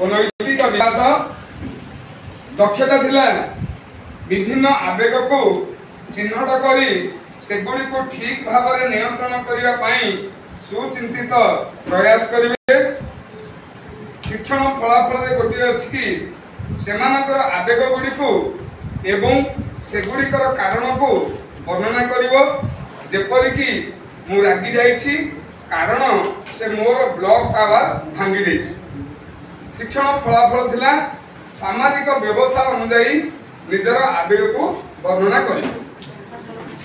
और नैतिक विकास दक्षता थिला विभिन्न आवेग को चिन्हट करी सेगुड़ी को ठीक भाव में नियंत्रण करने सुचिंतित प्रयास करेंगे। शिक्षण फलाफल गोटे अच्छी कि सेमानकर आवेग गुड़ी को एवं सेगुड़िकर कारण को वर्णना करिवो। जेपरिक मु रागी जाइछि कारण से मोर ब्लड टावर भांगी देछि। शिक्षण फलाफल थिला सामाजिक व्यवस्था अनुसार निजर आवेग को वर्णना करिवो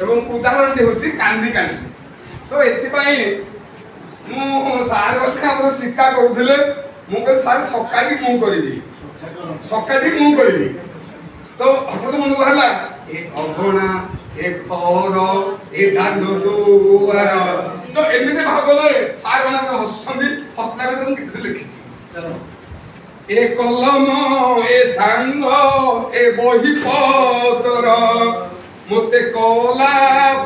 एवं उदाहरण टी होछि कांदी कांदी। तो एथिपाई मु सार बखा शिक्षा करूथिले मु कह सार सकाटी मु करिवि सकाटी मु करिवि। तो हठात मन कहला ए अघना ए घर ए दांड दुआर तो एमिते भागले सार बना हसंदी हसला भीतर मु किते लिखिछि ए कलम ए सांग ए बही पतर मोते कोला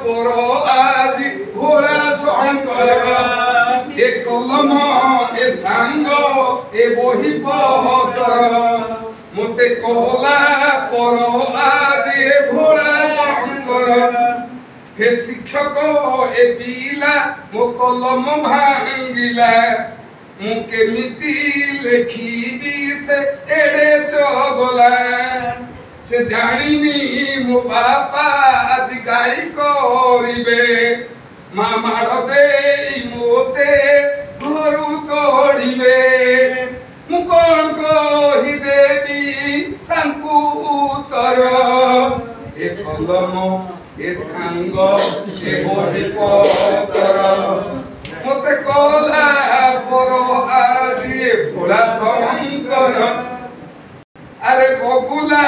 पर आज भोला शंकर ए कलम ए सांग ए बही पतर मोते कोला पर आज ए भोला शंकर हे शिक्षक ए पिला मो कलम भांगिला मु केमिति लेखिबी से एड़े चगला से जानिनी मो बापा आज गाई करिबे माँ माड़ दे मोते घरु तोड़िबे मु कौन कही देवी तांकु उत्तर ए कलम ए सांग ए बही पतर मोते कोला पर आज भोला शंकर अरे बगुला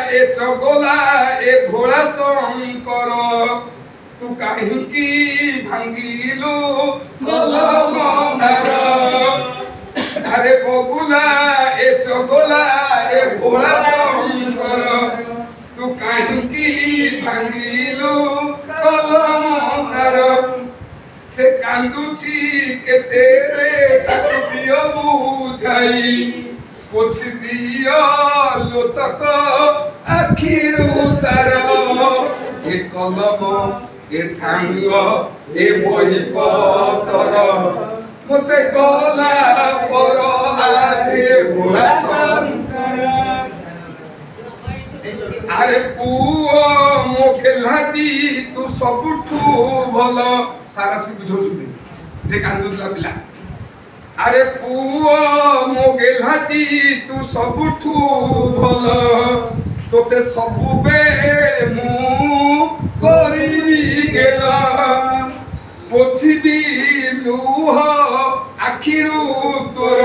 ए चगला ए भोला शंकर तू कहीं की भांगिलु कलम तार अरे बगुला ए चगला ए भोला शंकर तू कहीं की भांगिलु कलम तार से कांदुची के तेरे ताकु दियो बुझाई पोछ दियो लोतक आखिरु तार ए कलम ए सांग ए बही पतर मोते कोला पर आज भोला शंकर अरे पुओ मो खेलाटी तू सबुठू भल सारा सी बुझौछुंदी जे कांदुला पिला अरे पुओ मो गेलाटी तू सबुठू भल तोते सबु बेले मु करिबी गेला पोछिबी लुह आखिरु तोर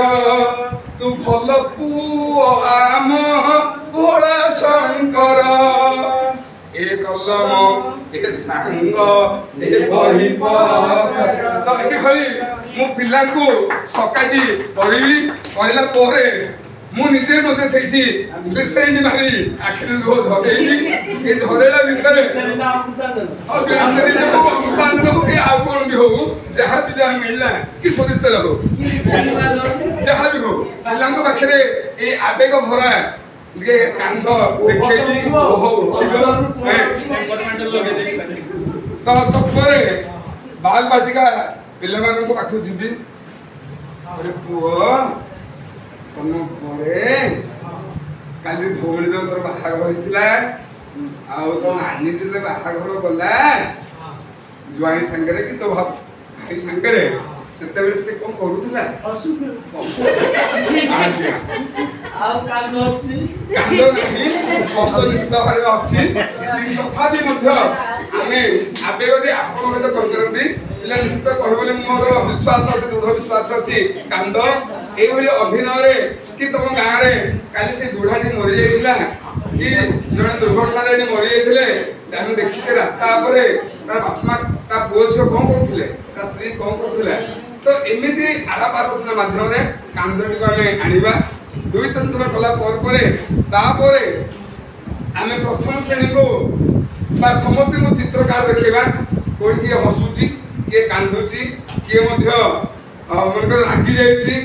तू भल पुओ आम भोला शंकर ए कलम ए सांग ए बही पतर तो ए खली मु पिला को सकाटी पढ़िबी पढ़िला पोरे मु निजे मते सेठी ग्लिसरीन मारी आखिर रो झरेली ए झरेला भितरे और ग्लिसरीन को उत्पादन हो के आ कोन भी हो जहां भी जा मिलला कि सोदिस्त रहो जहां भी हो पिलांको पाखरे ए आवेग भरा के कांद देखेली ओहो उठिलो तो तपरे बाल बाटिका पिला मानन को पाखु जिबी अरे पुओ तम घरे काली भौणी रो तोर बाहाघर होइतिला आउ तो नानी तिले बाहाघर गला जुआई संगरे कि तो भाई संगरे सेते बेले से कोन करूथिला आज्ञा आउ कांद अछि कांद नहीं असनिष्ठ भारे अछि तथापि मध्य आमे आबेगरे आपण होते कोन करंती पिला निश्चित कहबले मोर विश्वास अछि दृढ़ विश्वास अछि कांद ए भली अभिनय रे कि तुम गाँ रे काली से बुढ़ाटी मरि जाइतिला कि जने दुर्घटना रे मरि जाइतिले हम देखिते रास्ता परे तार बापमा ता पुओ छ कोन करथिले ता स्त्री कोन करथिले तो एमिति आलाप आलोचना माध्यम रे कांदटी को आमे आनिबा दुई तंत्र कला परे तापरे आमे प्रथम श्रेणी को बा समस्त को चित्रकार देखिबा कोठी के हसुची के कांदुची के मध्य मनकर रागी जाइछि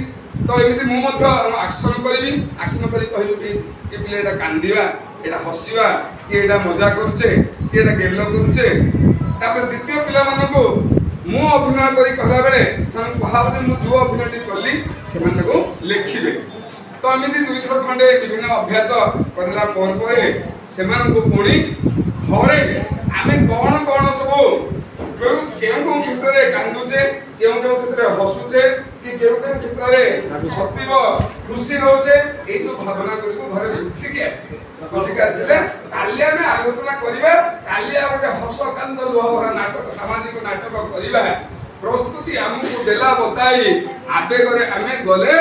तो एमती मुझे आक्शन करी आक्शन कर कि पिले एटा कांदिबा एटा हसिबा कि एटा मजा करुचे कि एटा गेल करुचे द्वितीय पिला मानकु मु अभिनय करी कहला बेले कहब जे मु जो अभिनय कली से लिखिबे तो एमती दुई थर खंडे विभिन्न अभ्यास करला पर से पुणी घरे आमे कौन कौन सब केउं क्षेत्र में कांदुचे केउं क्षेत्र में हसुचे कि केउं क्षेत्र में सतीव खुशी होचे ए सब भावना को घरे बुझिकी आसिले काली आमे आलोचना करिबा काली आ गोटे हस कांद लुह भरा नाटक सामाजिक नाटक करिबा प्रस्तुति हमको देला बताई आवेगरे आमे गले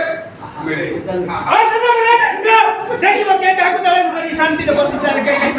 मिले सदा बना चंद्र देखि बच्चे काकू दलन करी शांति रे प्रतिष्ठा रे कहीं